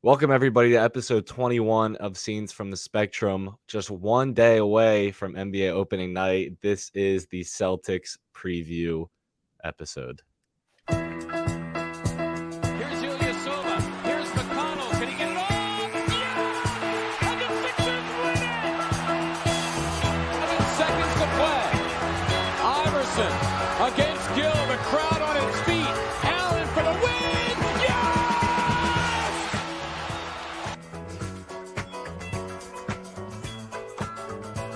Welcome, everybody, to episode 21 of Scenes from the Spectrum. Just one day away from NBA opening night. This is the Celtics Preview episode. Here's Ilyasova. Here's McConnell. Can he get it off? Yeah! And the Sixers win it! 7 seconds to play. Iverson against Gill. The crowd on its feet. Allen for the win! Yes!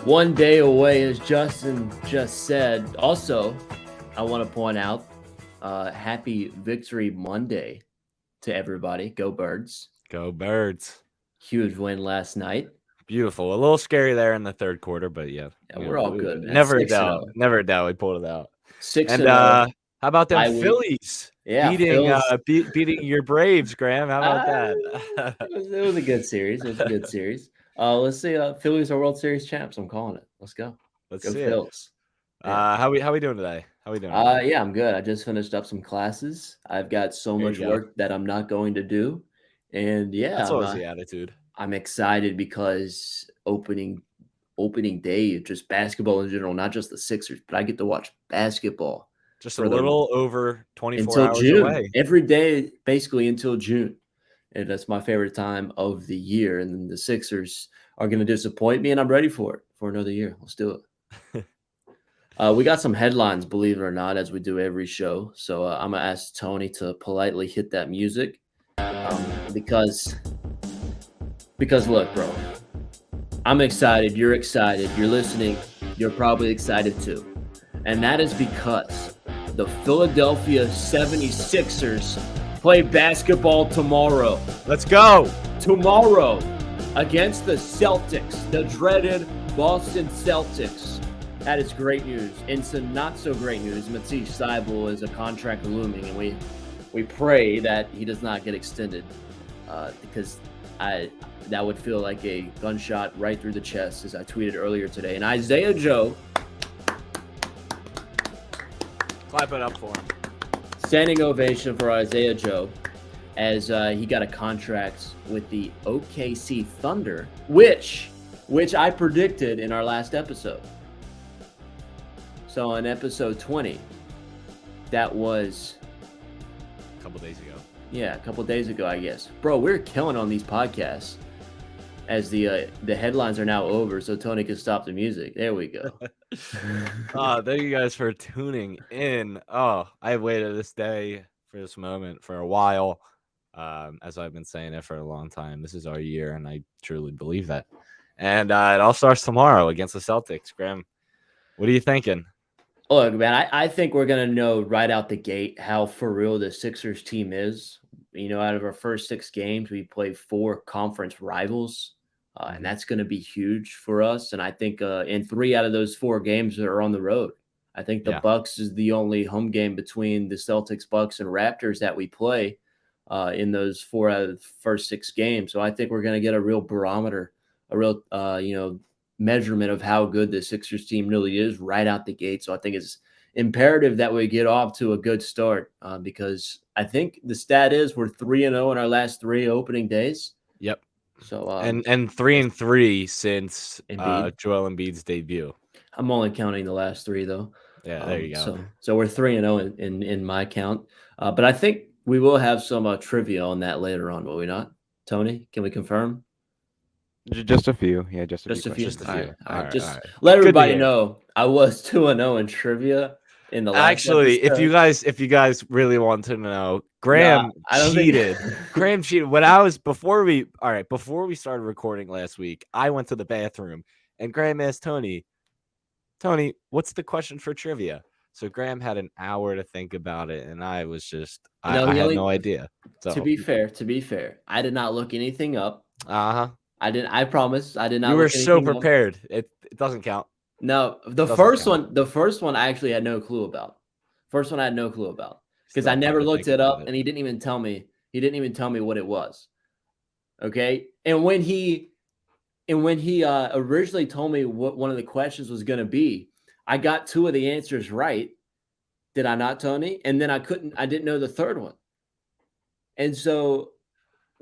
One day away, as Justin just said. Also, I want to point out, happy Victory Monday to everybody. Go Birds. Go Birds. Huge win last night. Beautiful. A little scary there in the third quarter, but yeah. We're all good, man. Never a doubt we pulled it out. 6-0. How about them Phillies? Yeah, beating your Braves, Graham. How about that? It was a good series. Let's see. Phillies are World Series champs. I'm calling it. Let's go. Let's go see Phils. Yeah. How we doing today? Yeah, I'm good. I just finished up some classes. I've got so much work that I'm not going to do, and that's always the attitude. I'm excited because opening day, just basketball in general, not just the Sixers, but I get to watch basketball just a little over 24 until hours June. Away. Every day, basically until June. And that's my favorite time of the year. And then the Sixers are going to disappoint me, and I'm ready for it for another year. Let's do it. We got some headlines, believe it or not, as we do every show. So I'm going to ask Tony to politely hit that music because look, bro, I'm excited. You're excited. You're listening. You're probably excited too. And that is because the Philadelphia 76ers play basketball tomorrow. Let's go. Tomorrow against the Celtics, the dreaded Boston Celtics. That is great news. And some not so great news. Matisse Thybulle is a contract looming, and we pray that he does not get extended because that would feel like a gunshot right through the chest, as I tweeted earlier today. And Isaiah Joe, clap it up for him. Standing ovation for Isaiah Joe as he got a contract with the OKC Thunder, which I predicted in our last episode. So in episode 20, that was a couple days ago. Yeah, a couple days ago, I guess. Bro, we're killing on these podcasts as the headlines are now over, so Tony can stop the music. There we go. Thank you guys for tuning in. I waited this day for this moment for a while. As I've been saying it for a long time. This is our year, and I truly believe that. And it all starts tomorrow against the Celtics. Graham, what are you thinking? Look, man, I think we're going to know right out the gate how for real the Sixers team is. You know, out of our first 6 games, we played 4 conference rivals, and that's going to be huge for us. And I think in 3 out of those 4 games are on the road. I think the Bucks is the only home game between the Celtics, Bucks, and Raptors that we play in those 4 out of the first 6 games. So I think we're going to get a real barometer, a real, measurement of how good the Sixers team really is right out the gate. So I think it's imperative that we get off to a good start because I think the stat is we're 3-0 in our last 3 opening days. Yep. So and 3-3 since Joel Embiid's debut. I'm only counting the last 3 though. Yeah, there you go. So we're 3-0 in my count. But I think we will have some trivia on that later on, will we not? Tony, can we confirm? Just a few. Yeah, just a few. All right. Let everybody know I was 2-0 in trivia in the last episode. If you guys really want to know, Graham cheated. Graham cheated. Before we started recording last week, I went to the bathroom and Graham asked Tony, what's the question for trivia? So Graham had an hour to think about it, and I was just I had no idea. So. To be fair, I did not look anything up. I didn't. I promise. I did not. You were so prepared. It doesn't count. No, the first one I actually had no clue about. First one I had no clue about because I never looked it up, and he didn't even tell me. He didn't even tell me what it was. Okay, and when he originally told me what one of the questions was going to be, I got 2 of the answers right. Did I not, Tony? And then I didn't know the third one. And so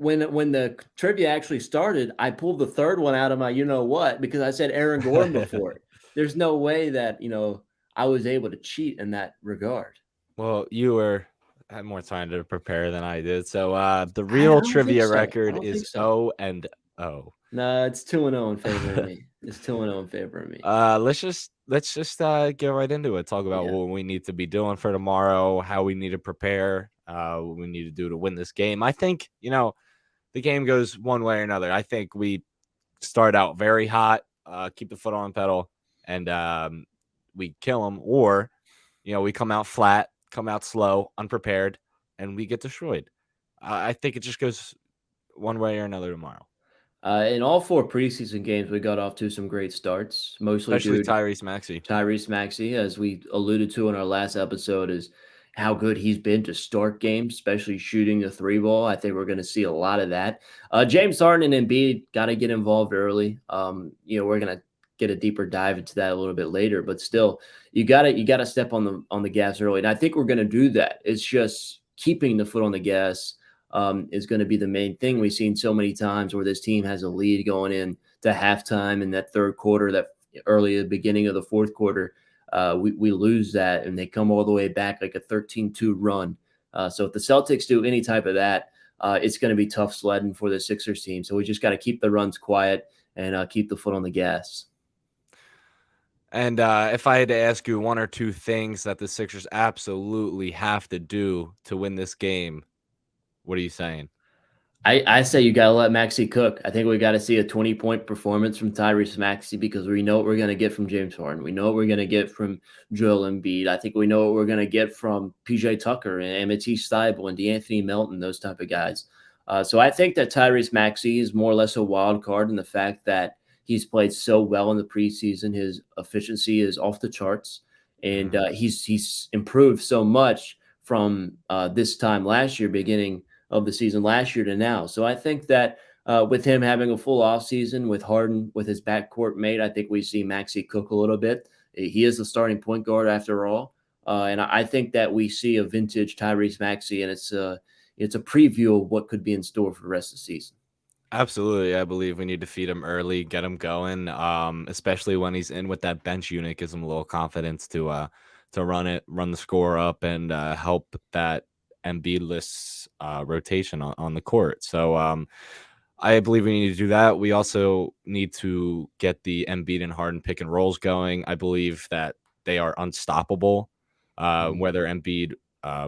when the trivia actually started, I pulled the third one out of my you-know-what because I said Aaron Gordon before it. There's no way that, I was able to cheat in that regard. Well, you had more time to prepare than I did. So the real trivia record is 0-0. No, it's 2-0 in favor of me. It's 2-0 in favor of me. Let's just get right into it. Talk about what we need to be doing for tomorrow, how we need to prepare, what we need to do to win this game. I think, the game goes one way or another. I think we start out very hot, keep the foot on the pedal, and we kill them, or we come out flat, come out slow, unprepared, and we get destroyed. I think it just goes one way or another tomorrow. In all 4 preseason games, we got off to some great starts, mostly especially Tyrese Maxey. Tyrese Maxey, as we alluded to in our last episode, is how good he's been to start games, especially shooting the 3 ball. I think we're going to see a lot of that. James Harden and Embiid got to get involved early. We're going to get a deeper dive into that a little bit later, but still, you gotta step on the gas early, and I think we're going to do that. It's just keeping the foot on the gas is going to be the main thing. We've seen so many times where this team has a lead going in to halftime in that third quarter, that early at the beginning of the fourth quarter, we lose that, and they come all the way back like a 13-2 run. So if the Celtics do any type of that, it's going to be tough sledding for the Sixers team. So we just got to keep the runs quiet and keep the foot on the gas. And if I had to ask you 1 or 2 things that the Sixers absolutely have to do to win this game, what are you saying? I say you got to let Maxey cook. I think we got to see a 20-point performance from Tyrese Maxey because we know what we're going to get from James Harden. We know what we're going to get from Joel Embiid. I think we know what we're going to get from PJ Tucker and Matisse Thybulle and DeAnthony Melton, those type of guys. So I think that Tyrese Maxey is more or less a wild card in the fact that he's played so well in the preseason. His efficiency is off the charts, and he's improved so much from this time last year, beginning of the season last year to now. So I think that with him having a full offseason, with Harden, with his backcourt mate, I think we see Maxey cook a little bit. He is the starting point guard after all. And I think that we see a vintage Tyrese Maxey, and it's a preview of what could be in store for the rest of the season. Absolutely. I believe we need to feed him early, get him going, especially when he's in with that bench unit, gives him a little confidence to run the score up and help that Embiid-less rotation on the court. So I believe we need to do that. We also need to get the Embiid and Harden pick and rolls going. I believe that they are unstoppable, whether Embiid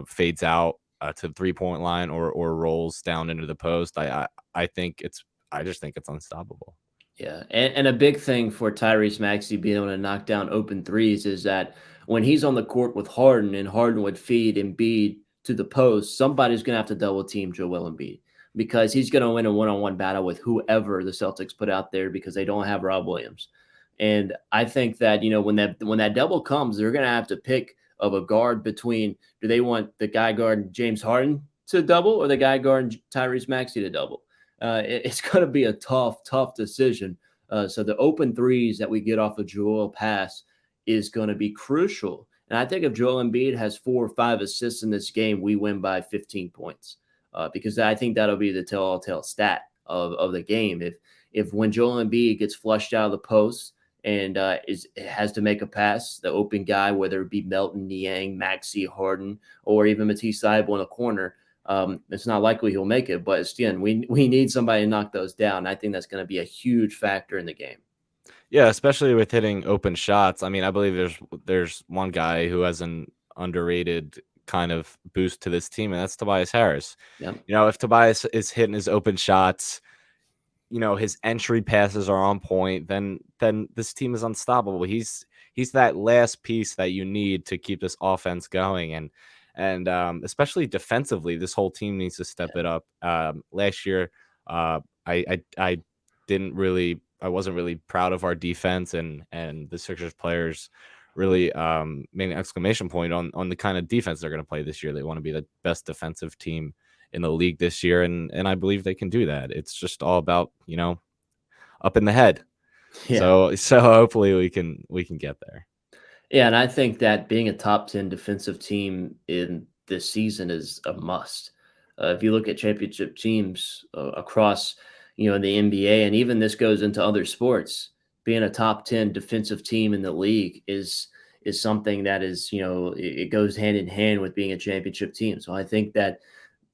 fades out to the 3-point line or rolls down into the post. I just think it's unstoppable. Yeah, and a big thing for Tyrese Maxey being able to knock down open threes is that when he's on the court with Harden and Harden would feed Embiid to the post, somebody's going to have to double team Joel Embiid because he's going to win a one-on-one battle with whoever the Celtics put out there because they don't have Rob Williams. And I think that, when that double comes, they're going to have to pick of a guard between, do they want the guy guarding James Harden to double or the guy guarding Tyrese Maxey to double? It's going to be a tough decision. So the open threes that we get off of Joel pass is going to be crucial. And I think if Joel Embiid has 4 or 5 assists in this game, we win by 15 points because I think that'll be the telltale stat of the game. If when Joel Embiid gets flushed out of the post and has to make a pass, the open guy, whether it be Melton, Niang, Maxey, Harden, or even Matisse Thybulle in a corner, it's not likely he'll make it. But again, we need somebody to knock those down. I think that's going to be a huge factor in the game. Yeah, especially with hitting open shots. I mean, I believe there's one guy who has an underrated kind of boost to this team, and that's Tobias Harris. Yep. If Tobias is hitting his open shots, his entry passes are on point, then this team is unstoppable. He's that last piece that you need to keep this offense going, and especially defensively, this whole team needs to step it up. Last year, I wasn't really proud of our defense, and the Sixers players really made an exclamation point on the kind of defense they're going to play this year. They want to be the best defensive team in the league this year, and I believe they can do that. It's just all about up in the head. Yeah. So hopefully we can get there. Yeah, and I think that being a top 10 defensive team in this season is a must. If you look at championship teams across, the NBA, and even this goes into other sports, being a top 10 defensive team in the league is something that is, it goes hand in hand with being a championship team. So I think that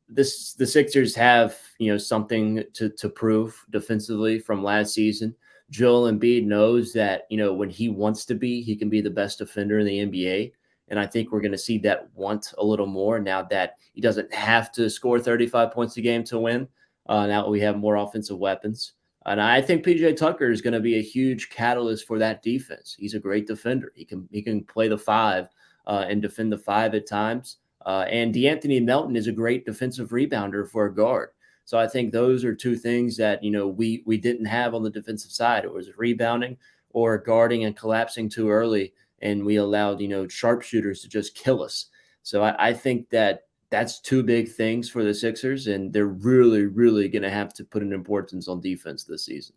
the Sixers have, something to prove defensively from last season. Joel Embiid knows that, when he wants to be, he can be the best defender in the NBA. And I think we're going to see that want a little more now that he doesn't have to score 35 points a game to win. Now that we have more offensive weapons. And I think PJ Tucker is going to be a huge catalyst for that defense. He's a great defender. He can play the five and defend the five at times. And DeAnthony Melton is a great defensive rebounder for a guard. So I think those are two things that, we didn't have on the defensive side. It was rebounding or guarding and collapsing too early. And we allowed, sharpshooters to just kill us. So I think that that's two big things for the Sixers. And they're really, really going to have to put an importance on defense this season.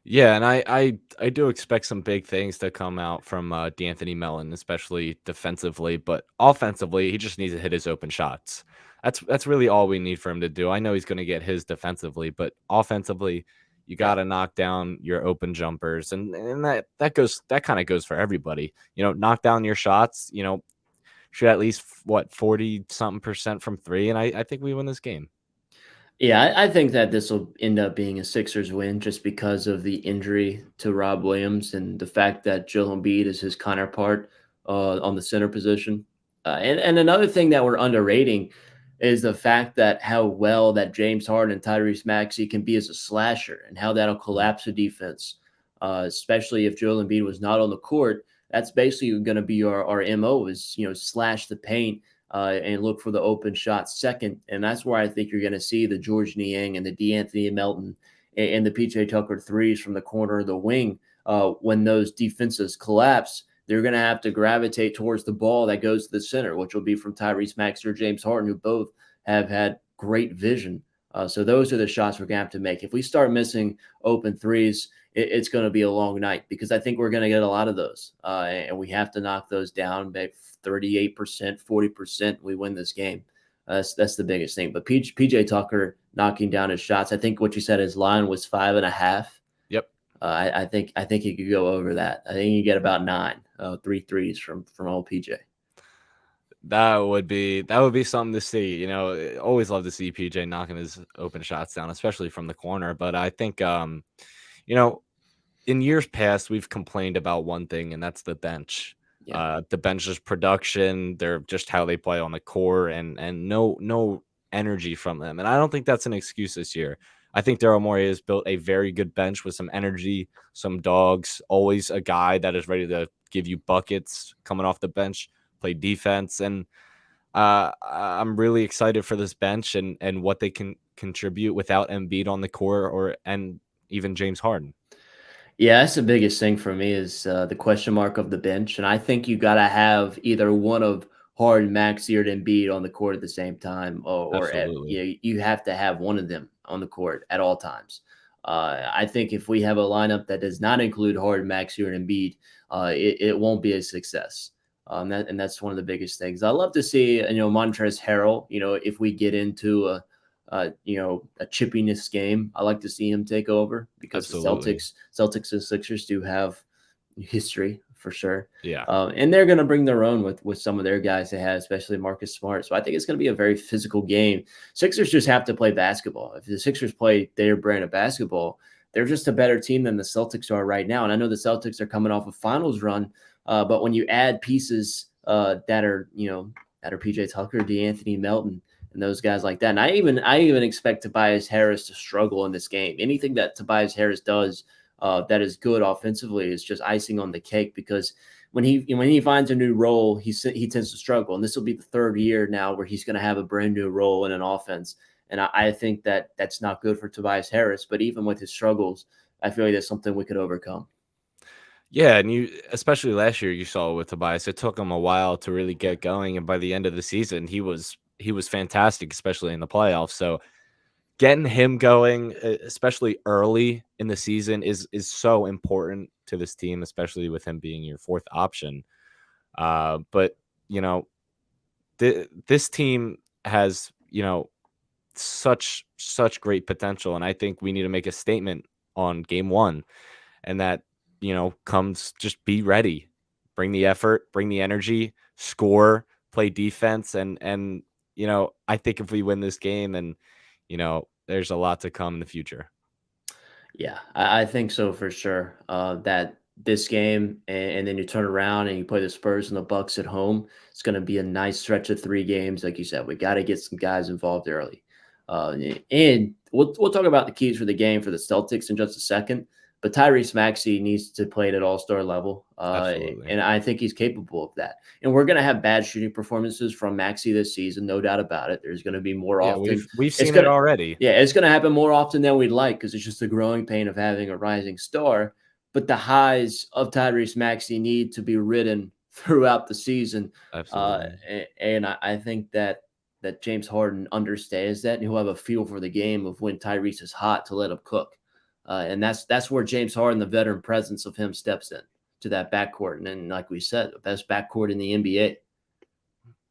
Yeah, and I do expect some big things to come out from DeAnthony Melton, especially defensively, but offensively, he just needs to hit his open shots. That's really all we need for him to do. I know he's going to get his defensively, but offensively, you got to knock down your open jumpers, and that kind of goes for everybody. Knock down your shots. Shoot at least 40-something% from three, and I think we win this game. Yeah, I think that this will end up being a Sixers win just because of the injury to Rob Williams and the fact that Joel Embiid is his counterpart on the center position. And another thing that we're underrating is the fact that how well that James Harden and Tyrese Maxey can be as a slasher and how that'll collapse the defense, especially if Joel Embiid was not on the court. That's basically going to be our MO is, slash the paint and look for the open shot second. And that's where I think you're going to see the George Niang and the DeAnthony Melton and the PJ Tucker threes from the corner of the wing. When those defenses collapse, they're going to have to gravitate towards the ball that goes to the center, which will be from Tyrese Maxey or James Harden, who both have had great vision. So those are the shots we're going to have to make. If we start missing open threes, it's going to be a long night because I think we're going to get a lot of those. And we have to knock those down by 38%, 40%. We win this game. That's the biggest thing. But PJ Tucker knocking down his shots. I think what you said his line was 5.5. Yep. I think he could go over that. I think you get about 9, 3 threes from old PJ. That would be something to see. Always love to see PJ knocking his open shots down, especially from the corner. But I think, in years past, we've complained about one thing, and that's the bench. Yeah. The bench's production, they're just how they play on the court, and no energy from them. And I don't think that's an excuse this year. I think Daryl Morey has built a very good bench with some energy, some dogs, always a guy that is ready to give you buckets coming off the bench, play defense. And I'm really excited for this bench and what they can contribute without Embiid on the court and even James Harden. Yeah, that's the biggest thing for me is the question mark of the bench. And I think you got to have either one of Harden, Maxey, or Embiid on the court at the same time, or you have to have one of them on the court at all times. I think if we have a lineup that does not include Harden, Maxey, or Embiid, it won't be a success. And that's one of the biggest things. I love to see, Montrezl Harrell, if we get into a chippiness game, I like to see him take over because Absolutely. the Celtics and Sixers do have history for sure. Yeah. And they're going to bring their own with some of their guys they have, especially Marcus Smart. So I think it's going to be a very physical game. Sixers just have to play basketball. If the Sixers play their brand of basketball, they're just a better team than the Celtics are right now. And I know the Celtics are coming off a finals run, but when you add pieces that are PJ Tucker, DeAnthony Melton, and those guys like that. And I even expect Tobias Harris to struggle in this game. Anything that Tobias Harris does that is good offensively is just icing on the cake because when he finds a new role, he tends to struggle. And this will be the third year now where he's going to have a brand new role in an offense. And I think that that's not good for Tobias Harris. But even with his struggles, I feel like that's something we could overcome. Yeah, and especially last year, you saw with Tobias, it took him a while to really get going. And by the end of the season, he was fantastic, especially in the playoffs. So getting him going, especially early in the season, is so important to this team, especially with him being your fourth option. But this team has such great potential, and I think we need to make a statement on game 1, and that comes just be ready, bring the effort, bring the energy, score, play defense, and I think if we win this game, then there's a lot to come in the future. Yeah, I think so for sure. That this game, and then you turn around and you play the Spurs and the Bucks at home. It's going to be a nice stretch of 3 games, like you said. We got to get some guys involved early, and we'll talk about the keys for the game for the Celtics in just a second. But Tyrese Maxey needs to play at an all-star level, and I think he's capable of that. And we're going to have bad shooting performances from Maxey this season, no doubt about it. There's going to be more often. We've seen it already. Yeah, it's going to happen more often than we'd like because it's just the growing pain of having a rising star. But the highs of Tyrese Maxey need to be ridden throughout the season. Absolutely. And I think that James Harden understands that, and he'll have a feel for the game of when Tyrese is hot to let him cook. And that's where James Harden, the veteran presence of him, steps in to that backcourt. And then, like we said, the best backcourt in the NBA.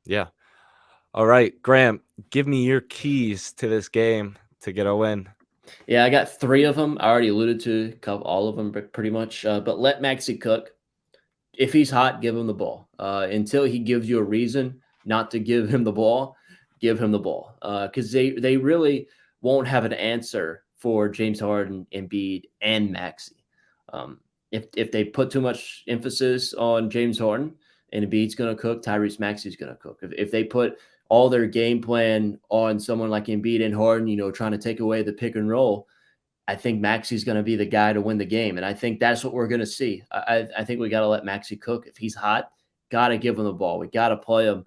Yeah. All right, Graham, give me your keys to this game to get a win. Yeah, I got 3 of them. I already alluded to all of them pretty much. But let Maxey cook. If he's hot, give him the ball. Until he gives you a reason not to give him the ball, give him the ball. Because they really won't have an answer for James Harden, Embiid, and Maxey. If they put too much emphasis on James Harden and Embiid's going to cook, Tyrese Maxey's going to cook. If they put all their game plan on someone like Embiid and Harden, trying to take away the pick and roll, I think Maxey's going to be the guy to win the game. And I think that's what we're going to see. I think we got to let Maxey cook. If he's hot, got to give him the ball. We got to play him,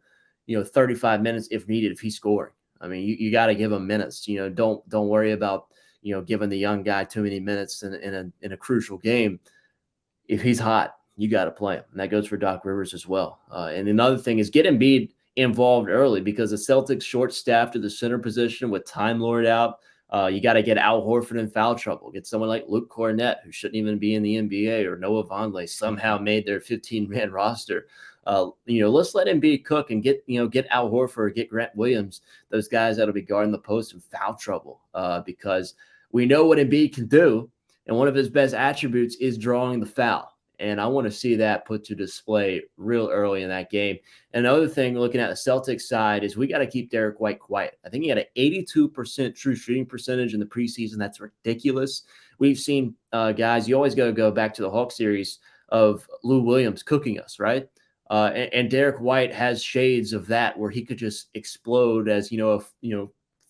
35 minutes if needed, if he's scoring. I mean, you got to give him minutes. Don't worry about giving the young guy too many minutes in a crucial game. If he's hot, you got to play him. And that goes for Doc Rivers as well. And another thing is get Embiid involved early because the Celtics short-staffed at the center position with Time Lord out. You got to get Al Horford in foul trouble. Get someone like Luke Cornett, who shouldn't even be in the NBA, or Noah Vonleh somehow made their 15-man roster. Let's let Embiid cook and get Al Horford, get Grant Williams, those guys that'll be guarding the post in foul trouble because we know what Embiid can do, and one of his best attributes is drawing the foul. And I want to see that put to display real early in that game. And another thing, looking at the Celtics side, is we got to keep Derek White quiet. I think he had an 82% true shooting percentage in the preseason. That's ridiculous. We've seen guys, you always got to go back to the Hawk series of Lou Williams cooking us, right? And Derek White has shades of that where he could just explode as,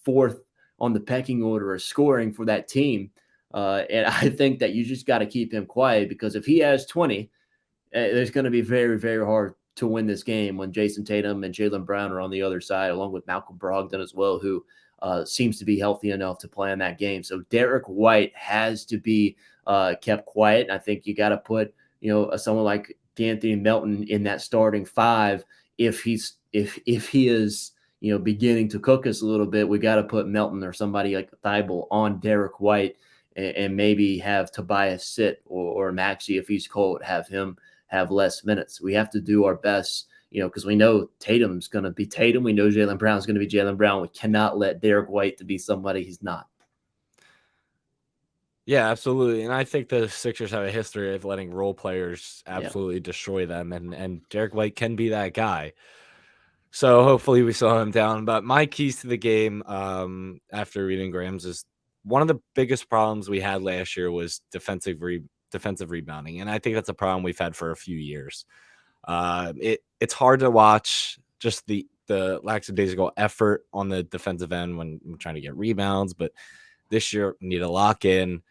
fourth on the pecking order of scoring for that team. And I think that you just got to keep him quiet because if he has 20, it's going to be very, very hard to win this game when Jason Tatum and Jaylen Brown are on the other side, along with Malcolm Brogdon as well, who seems to be healthy enough to play in that game. So Derek White has to be kept quiet. And I think you got to put, someone like D'Anthony Melton in that starting 5. If he is, beginning to cook us a little bit, we got to put Melton or somebody like Thibault on Derek White and maybe have Tobias sit or Maxey, if he's cold, have him have less minutes. We have to do our best, because we know Tatum's going to be Tatum. We know Jaylen Brown's going to be Jaylen Brown. We cannot let Derek White to be somebody he's not. Yeah, absolutely. And I think the Sixers have a history of letting role players absolutely destroy them. And Derek White can be that guy. So hopefully we slow him down. But my keys to the game after reading Graham's is one of the biggest problems we had last year was defensive rebounding. And I think that's a problem we've had for a few years. It's hard to watch just the lackadaisical effort on the defensive end when I'm trying to get rebounds. But this year, we need to lock in,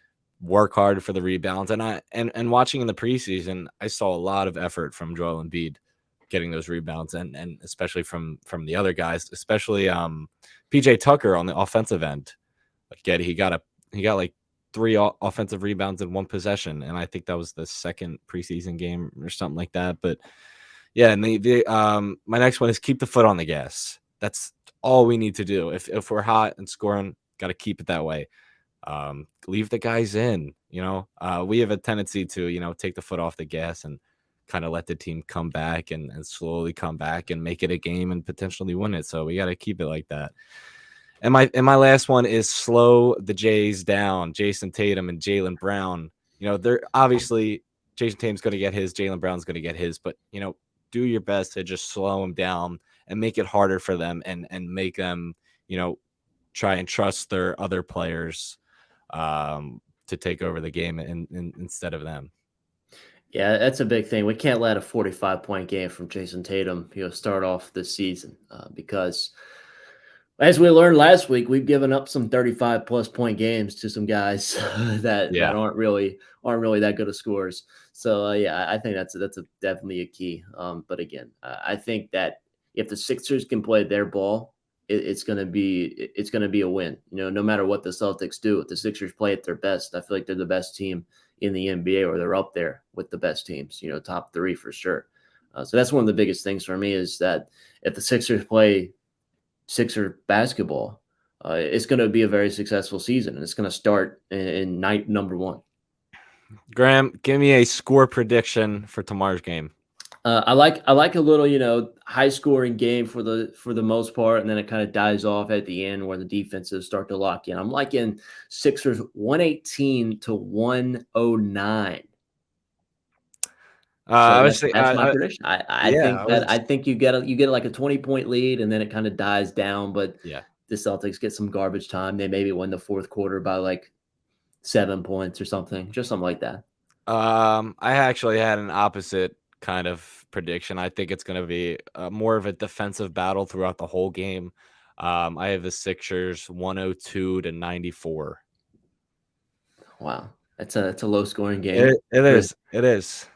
work hard for the rebounds. And watching in the preseason, I saw a lot of effort from Joel Embiid getting those rebounds, and especially from the other guys, especially PJ Tucker on the offensive end. He got like 3 offensive rebounds in 1 possession, and I think that was the second preseason game or something like that. But yeah, and my next one is keep the foot on the gas. That's all we need to do. If we're hot and scoring, got to keep it that way. Leave the guys in. We have a tendency to take the foot off the gas and kind of let the team come back and slowly come back and make it a game and potentially win it. So we got to keep it like that. And my last one is slow the Jays down. Jason Tatum and Jaylen Brown. They're obviously Jason Tatum's going to get his, Jaylen Brown's going to get his, but do your best to just slow them down and make it harder for them and make them, try and trust their other players to take over the game instead of them. Yeah, that's a big thing. We can't let a 45-point game from Jason Tatum, start off this season because as we learned last week, we've given up some 35-plus point games to some guys that aren't really that good of scores. So I think that's definitely a key. But again, I think that if the Sixers can play their ball, it's gonna be a win. No matter what the Celtics do, if the Sixers play at their best, I feel like they're the best team in the NBA, or they're up there with the best teams. Top 3 for sure. So that's one of the biggest things for me is that if the Sixers play Sixer basketball, it's going to be a very successful season, and it's going to start in night number 1. Graham, give me a score prediction for tomorrow's game. I like a little, high scoring game for the most part, and then it kind of dies off at the end where the defenses start to lock in. I'm liking Sixers 118 to 109. That's my prediction. I think you get like a 20-point lead, and then it kind of dies down. But the Celtics get some garbage time. They maybe win the fourth quarter by like 7 points or something, just something like that. I actually had an opposite kind of prediction. I think it's going to be more of a defensive battle throughout the whole game. I have the Sixers 102 to 94. Wow, it's a low scoring game. It is.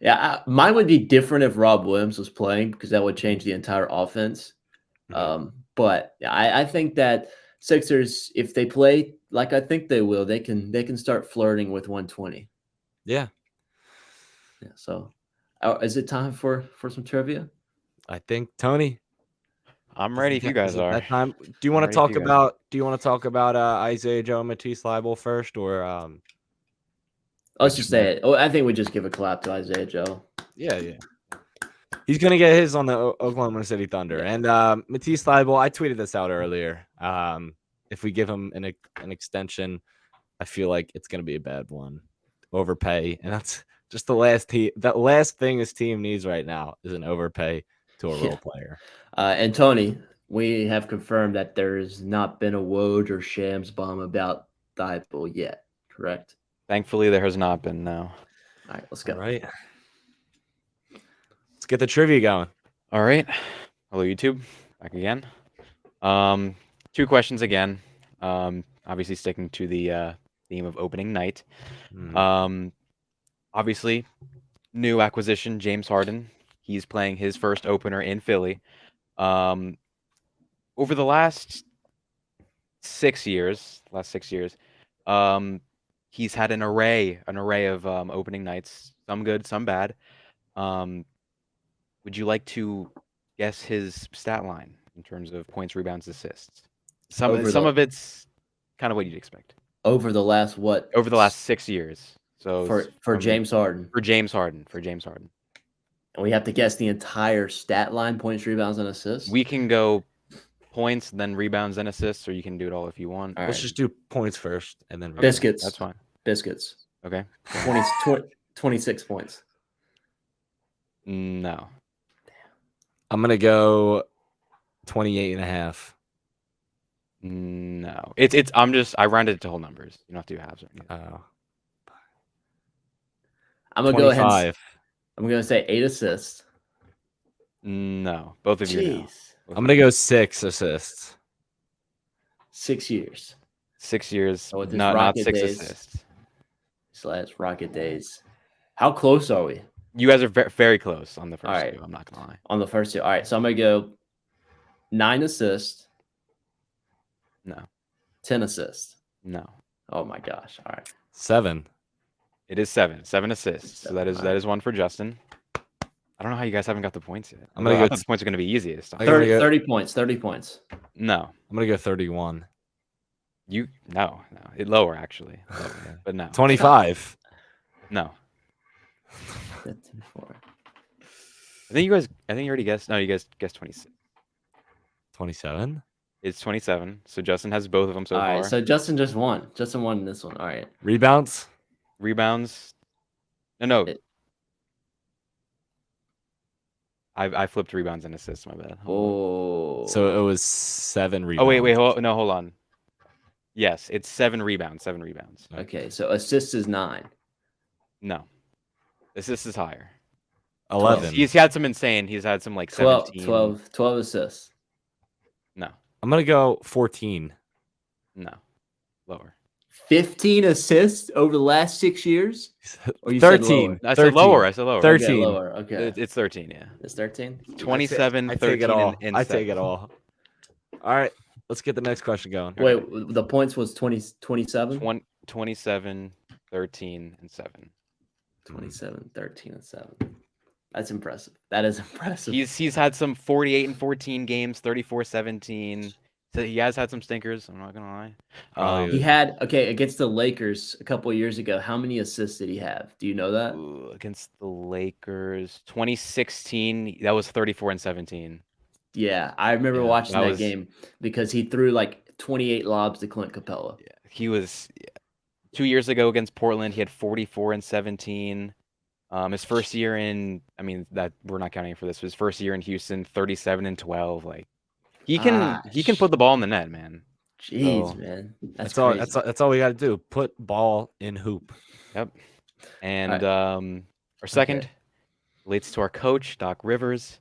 Yeah, mine would be different if Rob Williams was playing because that would change the entire offense. But I think that Sixers, if they play like I think they will, they can start flirting with 120. Yeah. So, is it time for some trivia? I think Tony. I'm ready if you guys are. That time. Do you want to talk about Isaiah Joe and Matisse Thybulle first, or let's just say it. I think we just give a clap to Isaiah Joe. Yeah. He's gonna get his on the Oklahoma City Thunder, and Matisse Thybulle. I tweeted this out earlier. If we give him an extension, I feel like it's gonna be a bad one. Overpay, and that's just the last thing this team needs right now is an overpay to a role player. And Tony, we have confirmed that there has not been a Woj or Shams bomb about Thybulle yet, correct? Thankfully, there has not been, no. All right, let's go. All right. Let's get the trivia going. All right. Hello, YouTube. Back again. 2 questions again. Obviously, sticking to the theme of opening night. Obviously, new acquisition, James Harden. He's playing his first opener in Philly. Over the last 6 years, he's had an array of opening nights, some good, some bad. Would you like to guess his stat line in terms of points, rebounds, assists? Some of it's kind of what you'd expect. Over the last what? Over the last 6 years. So for James Harden. For James Harden. And we have to guess the entire stat line, points, rebounds, and assists? We can go points, then rebounds, and assists, or you can do it all if you want. Let's just do points first, and then rebounds. Biscuits. That's fine. Biscuits. Okay. 26 points. No. I'm going to go 28.5. No. I rounded it to whole numbers. You don't have to do halves or anything. I'm going to go ahead. I'm going to say 8 assists. No. Both of you know. I'm going to go 6 assists. 6 years. 6 years. So not 6 assists. / Rocket days. How close are we? You guys are very close on the first right. 2. I'm not going to lie. On the first 2. All right. So I'm going to go 9 assists. No. 10 assists. No. Oh my gosh. All right. 7. It is 7. 7 assists. So that is one for Justin. I don't know how you guys haven't got the points yet. I'm gonna go. The points are gonna be easiest. 30 points. 30 points. No. I'm gonna go 31. No. It lower actually. But no. 25. No. I think you already guessed. No, you guys guessed 26. 27. It's 27. So Justin has both of them so All far. right, so Justin just won. Justin won this one. All right. Rebounds. Rebounds. No. It- I flipped rebounds and assists. My bad. Hold on. Oh. So it was 7 rebounds. Oh wait. Hold on. Yes, it's 7 rebounds. 7 rebounds. Okay, so assists is 9. No, assists is higher. 11. He's had some insane. He's had some like 17. 12 assists. No, I'm gonna go 14. no, lower. 15 assists over the last 6 years? Or you 13. Said I said lower. I said lower. 13. Okay, lower. Okay. It's 13. Yeah. It's 13? 27, I 13, take it all. and I take 7. it all. All right, let's get the next question going. Wait, the points was 27? 27, 13, and 7. 27, 13, and 7. That's impressive. That is impressive. He's had some 48 and 14 games, 34-17. So he has had some stinkers. I'm not gonna lie. He had against the Lakers a couple of years ago. How many assists did he have? Do you know that? Against the Lakers, 2016, that was 34 and 17. Yeah, I remember watching that was- game because he threw like 28 lobs to Clint Capella. Yeah, he was 2 years ago against Portland. He had 44 and 17. His first year that we're not counting for this. His first year in Houston, 37 and 12. Like he can put the ball in the net, man. Jeez, So, man, That's all. That's all we got to do. Put ball in hoop. Yep. And our second relates to our coach, Doc Rivers.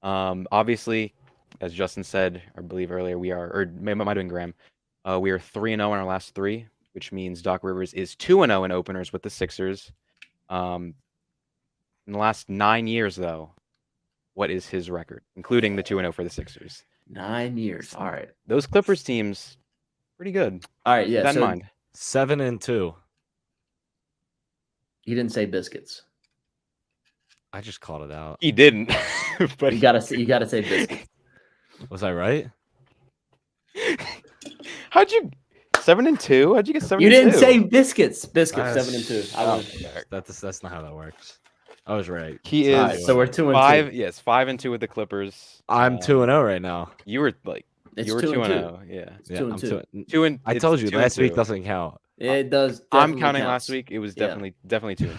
Obviously, as Justin said, I believe earlier, we are, or it might have been Graham, we are 3-0 in our last 3, which means Doc Rivers is 2-0 in openers with the Sixers. In the last 9 years, though, what is his record, including the 2-0 for the Sixers? 9 years. All right. Those Clippers teams, pretty good. All right. Keep Yeah. that in So mind. 7-2. he didn't say biscuits. I just called it out. He didn't, but You gotta say biscuits. Was I right? How'd you 7-2? How'd you get 7-2? You didn't say biscuits. Biscuits. Uh, 7-2. I was. That's not how that works. I was right. He is. All right, so we're 2-2. 5. Yes, 5-2 with the Clippers. I'm 2-0 right now. You were like It's you were 2-2. 2-0. Yeah, It's Yeah, 2 and I'm 2. 2 and. I it's told you 2 last and week 2. doesn't count. It does. I'm definitely counting counts. last week. It was Yeah. definitely 2 and 2.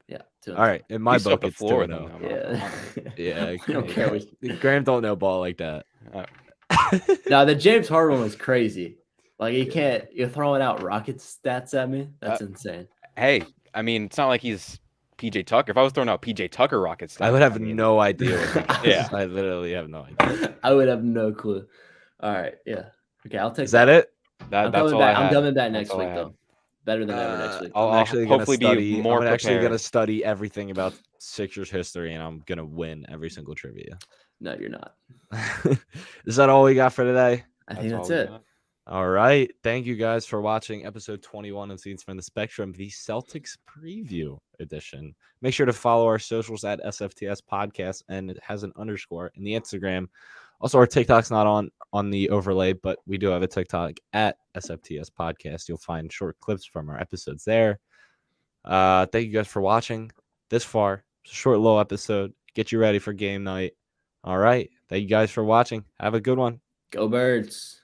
Yeah. 2 and All right, in my You swept book, the it's floor 2-0. with them. Yeah. Yeah, I don't care. Graham don't know ball like that. Now the James Harden was crazy. Like you're throwing out rocket stats at me. That's insane. Hey, I mean, it's not like he's PJ Tucker. If I was throwing out PJ Tucker rockets, I would have no idea. What Yeah. I literally have no idea. I would have no clue. All right, yeah. Okay, I'll take. Is that it? That's coming all back. I I'm had. coming back That's next all I week had. though. Better than ever next week. I'll I'm actually gonna hopefully be study. more I'm actually prepared. gonna study everything about Sixers history, and I'm gonna win every single trivia. No, you're not. Is that all we got for today? I think that's all we it. got. All right. Thank you guys for watching episode 21 of Scenes from the Spectrum, the Celtics Preview edition. Make sure to follow our socials at SFTS Podcast, and it has an underscore in the Instagram. Also, our TikTok's not on the overlay, but we do have a TikTok at SFTS Podcast. You'll find short clips from our episodes there. Thank you guys for watching this far. It's a short, little episode. Get you ready for game night. All right. Thank you guys for watching. Have a good one. Go Birds.